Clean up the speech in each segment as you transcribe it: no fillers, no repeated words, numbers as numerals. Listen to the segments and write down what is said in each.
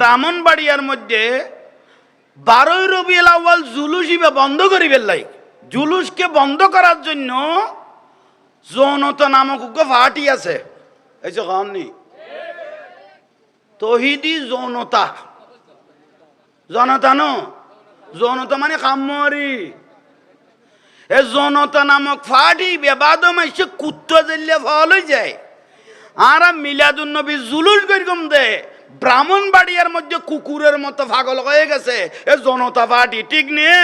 ব্রাহ্মণবাড়িয়ার মধ্যে 12 রবিউল আউয়াল জুলুস ইবে বন্ধ করি বেলাই। জুলুসকে বন্ধ করার জন্য জনতা নামক পার্টি আছে, এই যে কননি তহিদি জনতা। জনতা নো, জনতা মানে কামরি। এ জনতা নামক ফাটি বেবাদম এসে কুত্তা জেলে ফল হয়ে যায়। আর মিলাদুন নবী জুলুস করিকম দে ব্রাহ্মণবাড়িয়ার মধ্যে কুকুরের মতো পাগল হয়ে গেছে এ জনতা পার্টি, ঠিক নিয়ে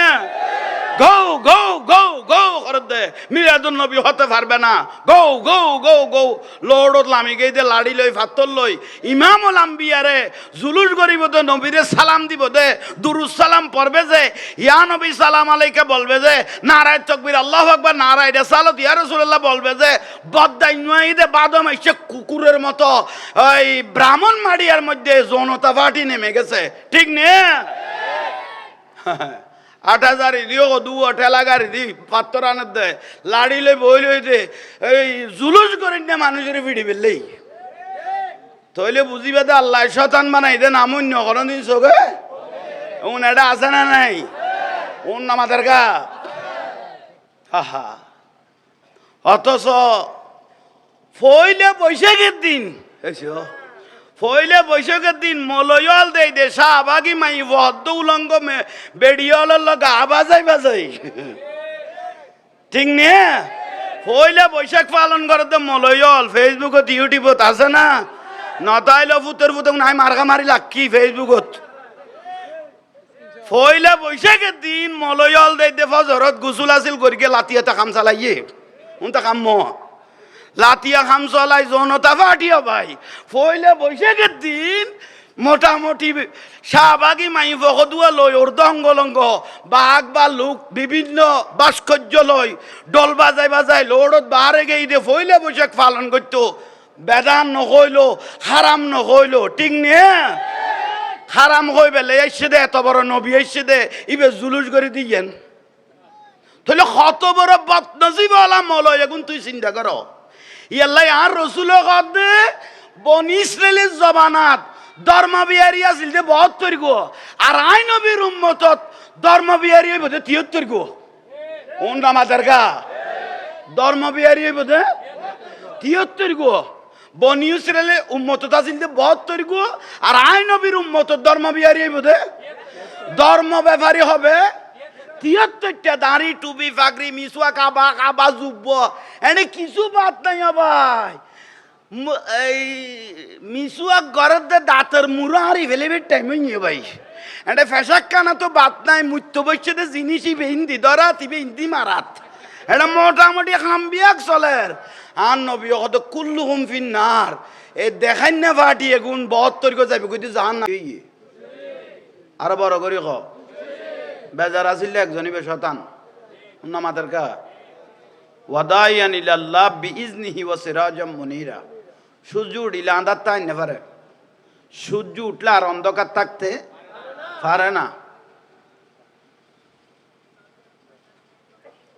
গৌ গৌ গৌ গৌ করে দে। মিলাদুন নবী হতে পারবে না, গৌ গৌ গৌ গৌ লড়ত লামি গেই দে লাড়ি লই ফাত্তর লই ইমামুল আম্বিয়ারে জুলুস করিব দে, নবীরে সালাম দিব দে, দুরুদ সালাম পড়বে যে ইয়া নবী সালাম আলাইকা বলবে যে, নারায় তাকবীর আল্লাহু আকবার, নারায় রিসালাত ইয়া রাসূলুল্লাহ বলবে যে, বদ্দাই নয় দে বাদম এসে কুকুরের মতো ওই ব্রাহ্মণবাড়িয়ার মধ্যে জনতা পার্টি নেমে গেছে, ঠিক নিয়ে 8000 দিও দু ঠেলা গাড়ি দি পাত্তর আনার দেয় লাড়ি লই বই লই দে এই জুলুস করেন না মানুষের ভিড়ি বেললেই তইলে বুঝিবে দে আল্লাহ শয়তান বানাই দে নামুন্য কোনদিন চোখে উন এটা আছে না নাই উন আমাদের গা হাহা। অথচ ফইলে বৈশাখের দিন ফইলে বৈশাখের দিন মলয়ল দেই দে শাহবাগি মাই বদ্ধ উলঙ্গ বেড়িয়লের লগ আবাজাই বাজাই, ঠিক নে? ফইলে বৈশাখ পালন করে তো মলয়ল ফেসবুকত ইউটিউবত আছে না, নতাইলে ফুতের ফুতে নাই মার্কা মারি লাকি ফেসবুকত। ফইলে বৈশাখের দিন মলয়ল দেই দে ফজরত গুসুল আসিল করিকে লাতিয়াটা কাম চালাইয়ে উনটা কাম লাতিয়া খাম চলাই জনতা পার্টিও ভাই। ফইলে বৈশাখের দিন মোটামুটি শাহবাগি মাই ভগদুয়া লই অর্ধঙ্গলঙ্গ বাঘ বা লোক বিভিন্ন ভাস্কর্য লই ডল বাজাই বাজাই লোড়ত বাহারে গেই দে ফইলে বৈশাখ পালন করতো। বেদান নহইল, হারাম নহইল, ঠিক নিয়ে হারাম হই বেলে এসে দে এত বড় নবী এসে দে ইবে জুলুস করে দিয়েন। তাহলে কত বড় বদনসিব আলাম মলয় এখন তুই চিন্তা কর। ইয়াল্লাই আর রসুল দে বনি ইসরায়েলের জবানাত ধর্ম বিহারি আছিল দে 72 গো, আর আই নবীর উম্মতত ধর্ম বিহারি বোধে 73 গো। কোন আমাদের গা ধর্ম বিহারি বোধে 73 গো। বনি ইসরায়েলের উম্মতত আছিল দে 72 গো, আর আই নবীর উম্মতত ধর্ম বিহারি বোধে ধর্ম ব্যাপারী হবে 73টা। দাঁড়ি টুপি ফাকরি মিসুয়া কাবা কাবা জুব্ব এনে কিছু বাদ নাই ভাই। এই মিসুয়া ঘরের দে দাঁতের মুড়া হারি ফেলেবে টাইমে নিয়ে ভাই এটা ফেসাক কানা তো বাদ নাই মুত্য বসছে দে জিনিসই হিন্দি ধরা তিবে হিন্দি মারাত এটা মোটামুটি খাম্বিয়াক চলের। আর নবী কত কুল্লু হুম ফিন্নার এ দেখাই না ফাটি এগুন 72 গো যাবে কইতে জান না আর বড় করি ক বেজার আসিল একজনই বে শতান নামাদের কা ওয়াদাইয়ান ইলাল্লাহ বিইজনিহি ওয়া সিরাজাম মুনিরা। সূর্য উঠিলে আন্ধার তাই না পারে, সূর্য উঠলে আর অন্ধকার থাকতে পারে না।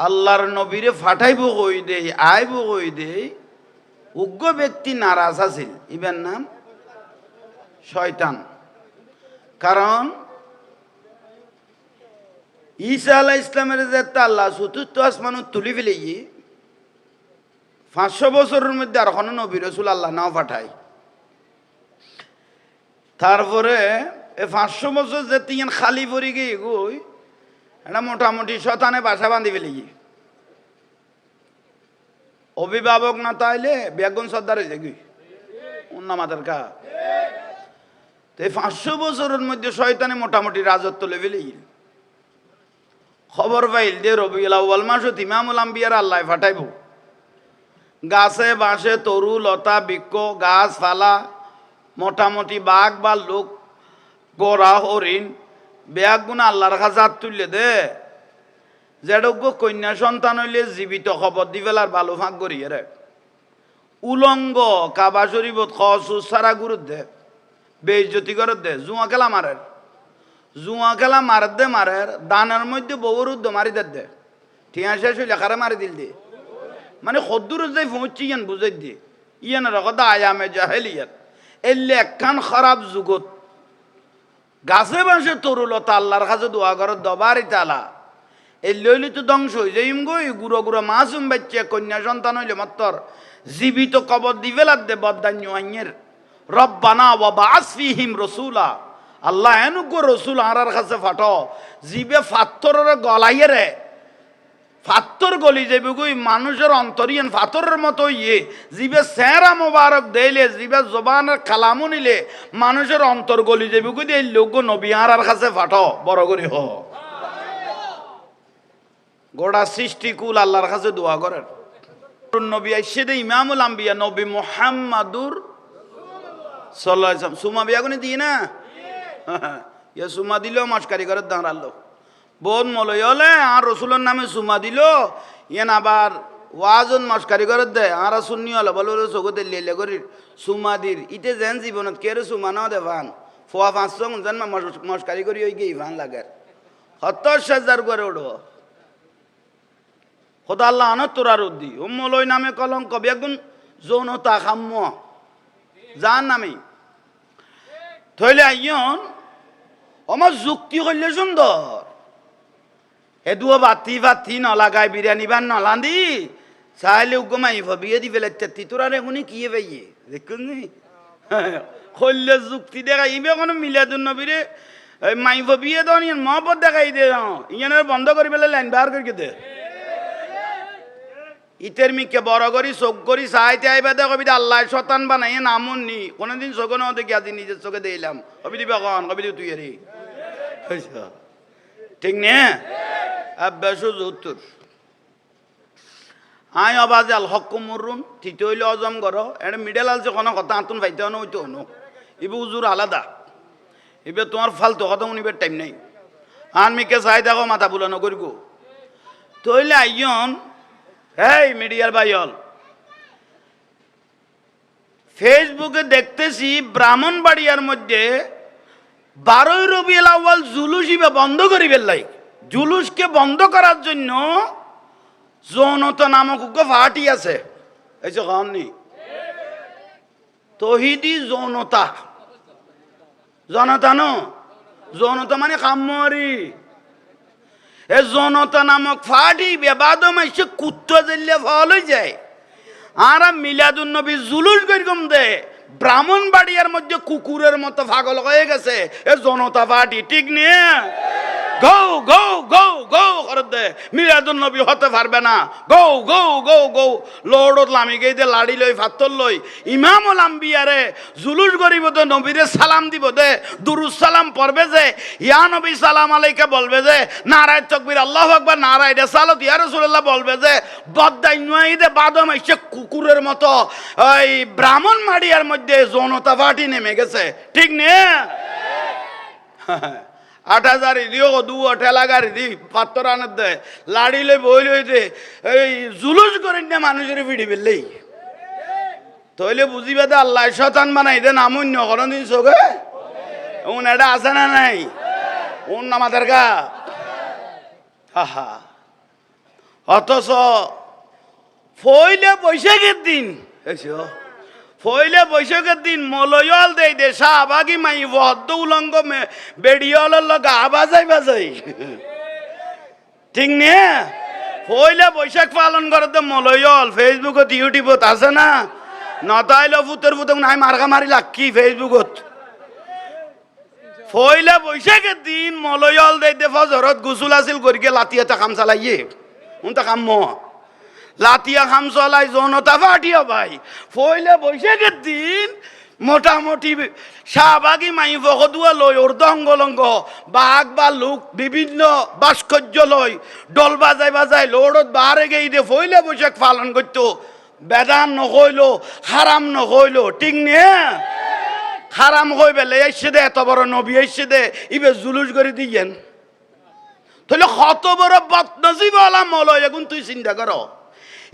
আল্লাহর নবীরে ফাটাইব কই দে আইব কই দে উগ্র ব্যক্তি নারাজ আছিল, ইবেন নাম শয়তান। কারণ ঈসা আলাইহিস ইসলামের যে আল্লাহ চতুর্থ আসমানত তুলি ফেলে 500 বছরের মধ্যে আর কোনো নবী রাসূল আল্লাহ নাও পাঠায়। তারপরে এই 500 বছর যে তিন খালি পড়ে গিয়ে গই এটা মোটামুটি শতানে বাসা বাঁধি ফেলে অভিভাবক না তাইলে বেগুন সর্দার হয়ে যাবি অন্য মাতার কা। তো এই 500 বছরের মধ্যে শয়তানে মোটামুটি রাজত্ব লেভেলে খবর পাইল যে রবিউল আউয়াল মাসত ইমামুল আম্বিয়ার আল্লাহ ফাটাইব। গাছে বাঁশে তরু লতা বৃক্ষ গাছ ফালা মোটামুটি বাঘ বা লোক গোড়া হরিণ বেয়াগুনা আল্লাহর কাছে হাত তুললে দে যেডোগ্য কন্যা সন্তান হইলে জীবিত খবর দি ফেলার ভালো ফাঁক করিয়ে রে উলঙ্গ কাবা শরীফত খসুস সারা গুরুত দে বেইজ্জতি করত দে জুয়া খেলা মারের জুয়া খেলা মারের দে মারের দানের মধ্যে বউরুদ্ধ মারি দে ঠিয়া শেষ হইলে কারে মারি দিল দে মানে সদ্দুর যাই পৌঁছি ইয়ান বুঝাই দিয়ে ইয়ান রকদা আয়ামে জাহেলিয়াত এলে একখান খারাপ যুগত গাছে বাসে তরুলতা আল্লাহর কাছে দোয়া করো দবারি তালা এই লইলি তো ধ্বংস হয়ে যাইম গই গুঁড়ো গুঁড়ো মাসুম বাচ্চা কন্যা সন্তান হইলে মাত্র জীবিত কবর দিবে লাগবে বদান্য আইনের রব্বানা ওয়া বাআস ফীহিম রাসূলা আল্লাহ এনুগো রসুল আরার কাছে ফাটো জিবে ফাত্তরের গলাইয়ে রে ফাত্তর গলি যাবে গই মানুষের অন্তরিয়ান ফাতরের মতো ইয়ে জিবে সেরা মোবারক দেইলে জিবে জবানের কালামু নিলে মানুষের অন্তর গলি যাবে গই এই লোক নবী আরার কাছে ফাটো বড় করি হ গোটা সৃষ্টি কুল আল্লাহর কাছে দোয়া করেন নবী আইসে দে ইমামুল আম্বিয়া নবী মুহাম্মাদুর সাল্লাল্লাহু আলাইহি ওয়াসাল্লাম সুমা বিয়া কোনে দিয়ে না ইয়া সুমা দিল মস্কারি করে দাঁড়ালো বোন মলয় হলে আর রসুলের নামে সুমা দিল ইয়ান আবার ওয়াজন মস্কারি করে দেয় আর শুনি হলো বলো চোখতে লেলে করি সুমা দির ইতে যেন জীবনত কে সুমা ন দে ভান ফোয়া 500 যেন মস্কারি করি ওই গিয়ে ভান লাগে 70,000 করে উঠব খোদা আল্লাহ আনত তোরার উদ্দি ও মলয় নামে কলঙ্ক বেগুন যৌনতা খাম্য যার নামে থইলে আইয়ন আমার যুক্তি করলে সুন্দর এদুও বাতি বাতি নলাগায় বিরিয়ানি বান নলান্দি চাইলে উগমাই ভাবিয়ে দি ফেলে তেতি তোরা রেগুনি কি পাইয়ে দেখুন নি করলে যুক্তি দেখা ইবে কোনো মিলাদুন নবীরে মাই ভাবিয়ে দন ইয়ান মহব্বত দেখাই দে ইয়ানের বন্ধ করে পেলে লাইন বার করে দে ইতের মিকে বড় করি চোখ করি চাইতে আইবা দে কবি আল্লাহ শতান বানাই নামুন নি কোনোদিন চোখে নাও দেখি আজি নিজের চোখে দিলাম কবি দিবা কন কবি দি তুই রে ঠিক নে আব্বাসু উত্তর আই আবাজ আল হক মরুন ঠিক হইলে অজম করো এটা মিডল আছে কোনো কথা আতুন ফাইতে হনো হইতে হনো ইবে উজুর আলাদা ইবে তোমার ফালতু কথা উনিবের টাইম নেই আন মিকে চাই দেখো মাথা বুলানো করি গো তইলে আইয়ন এই মিডিয়ার ভাইল ফেসবুকে দেখতেছি ব্রাহ্মণবাড়িয়ার মধ্যে 12 রবিউল আউয়াল জুলুস ইবে বন্ধ করি বেলাই জুলুসকে বন্ধ করার জন্য যৌনতা নামক পার্টি আছে এই যে কননি তহিদি যৌনতা জনতা নো যৌনতা মানে কামরি এ যৌনতা নামক ফাটি বেবাদম এসে কুত্তা জ্বললে ফল হয়ে যায় আর মিলাদুন নবী জুলুস করিকম দে ব্রাহ্মণবাড়িয়ার মধ্যে কুকুরের মতো পাগল হয়ে গেছে এ জনতা পার্টি ঠিক নিয়ে গো গো গো গো করে দে মিলাদুন নবী হতে পারবে না গো গো গো গো লড়ত লামি গই দে লাড়ি লই ফাত্তর লই ইমামুল আম্বিয়ারে জুলুস করিব দে নবীরে সালাম দিব দে দুরুদ সালাম পড়বে যে ইয়া নবী সালাম আলাইকা বলবে যে নারায়ে তাকবীর আল্লাহু আকবার নারায়ে রিসালাত ইয়া রাসূলুল্লাহ বলবে যে বদাই নয় দে বাদম এসে কুকুরের মতো ওই ব্রাহ্মণবাড়িয়ার মধ্যে যৌনতা পার্টি নেমে গেছে ঠিক নে 8,000 দিও দু ঠেলা গাড়ি দি পাত্তর আনার দেয় লাড়ি লই বই লই দে এই জুলুস করেন না মানুষের ভিড়ি ফেললেই তইলে বুঝিবে দে আল্লাহ শতান বানাই দে নামুন কোনদিন চোখে উন এটা আছে না নাই উন আমাদের গা হা অথচ ফইলে বৈশাখের দিন ফইলে বৈশাখের দিন মলয়ল দেই দে শাহবাগি মাই বদ্ধ উলঙ্গ বেড়িয়লের লগে আবাজাই বাজাই ঠিক নে ফইলে বৈশাখ পালন করে তো মলয়ল ফেসবুকত ইউটিউবত আছে না নতাইলে ফুতের ফুতে নাই মার্কা মারি লাকি ফেসবুকত ফইলে বৈশাখের দিন মলয়ল দেই দে ফজরত গুসুল আসিল করিকে লাতিয়াটা কাম চালাইয়ে উনটা কাম লাতিয়া খাম চলাই যৌনতা পাঠিও ভাই ফইলে বৈশাখের দিন মোটামুটি শাহবাগি মাই ভগদুয়া লই অর্ধঙ্গলঙ্গ বাঘ বা লোক বিভিন্ন ভাস্কর্য লই ডল বাজাই বাজাই লোড়ত বাহারে গেই দে ফইলে বৈশাখ পালন করতো বেদান নহইল হারাম নহইল ঠিক নিয়ে হারাম হই বেলে এসে দে এত বড় নবী এসে দে ইবে জুলুস করে দিয়েন তাহলে কত বড় বদনসিব আলাম মলয় এখন তুই চিন্তা করো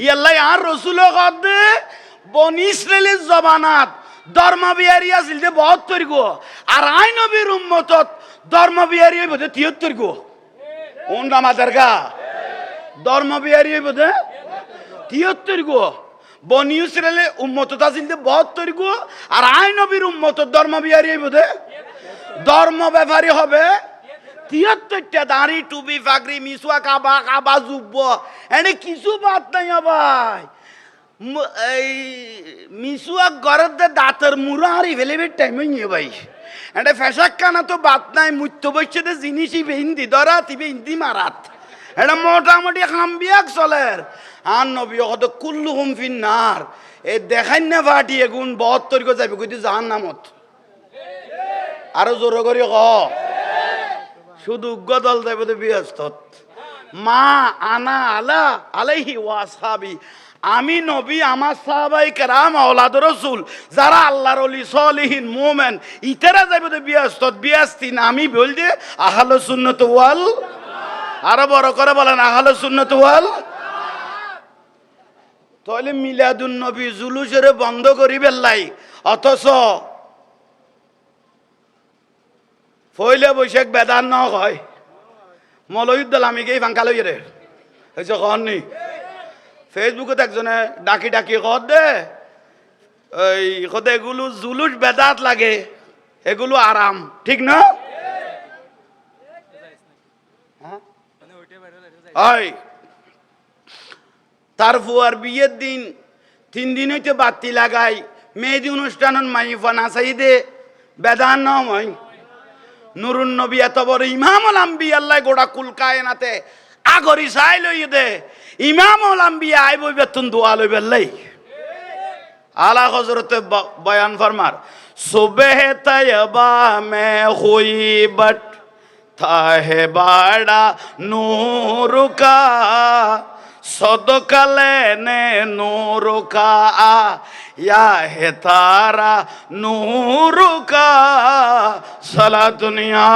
ইয়াল্লাই আর রসুল দে বনি ইসরায়েলের জবানাত ধর্ম বিহারি আছিল যে 72 গো আর আই নবীর উম্মতত ধর্ম বিহারি বোধে 73 গো কোন আমাদের গা ধর্ম বিহারি বোধে 73 গো বনি ইসরায়েলের উম্মতত আছিল যে 72 গো আর আই নবীর উম্মতত ধর্ম বিহারি বোধে ধর্ম ব্যাপারী হবে ৭৩টা দাঁড়ি টুপি ফাকরি মিসুয়া কাবা কাবা জুব্ব এনে কিছু বাদ নাই ভাই এই মিসুয়া ঘরের দাঁতের মুড়া হারি ফেলেবে টাইমে নিয়ে ভাই এটা ফেসাক কানা তো বাদ নাই মুত্য বসছে জিনিসই হিন্দি ধরা তিবে হিন্দি মারাত এটা মোটামুটি খাম্বিয়াক চলের আর নবী কত কুল্লু হুম ফিন্নার এ দেখাই না ফাটি এগুন ৭২ গো যাবে কইতে জাহান নামত আরো জোর করি ক শুধু গদল যাবে তো ব্যস্ত মা আনা আলা আলাইহি ওয়াসহাবি আমি নবী আমার সাহাবাই কেরাম আওলাদ রাসূল যারা আল্লাহর ওলি সলিহিন মুমিন ইতারা যাবে তো ব্যস্তিন আমি বলছি আহলুস সুন্নাত ওয়াল আরো বড় করে বলেন আহলুস সুন্নাত ওয়াল তাহলে মিলাদুন নবী জুলুসের বন্ধ করি বেল্লাই অথচ ফইলে বৈশাখ বেদান ন হয় মলয়ুদ্দল আমি গেই ফাঙ্কা লই রে হয়েছে কননি ফেসবুকত একজনে ডাকি ডাকি কর দে ওই কত এগুলো জুলুস বেদাত লাগে এগুলো আরাম ঠিক না হয় তার ফুয়ার বিয়ের দিন 3 দিন হইতে বাতি লাগাই মেহেদি অনুষ্ঠান মাইফা নাচাই দে বেদান নয় নুরুন নবী এত বড় ইমামুল আম্বিয়া আল্লাহ গোড়া কুল কায়নাতে আগরি চাই লই দে ইমামুল আম্বিয়া আইব বেতন দোয়া লইবে লাই আলা হযরতে বয়ান ফরমার সুবহ তয়বা মে হুই বট था है बाड़ा नूर का सदका लेने नूर का या है तारा नूर का सला दुनिया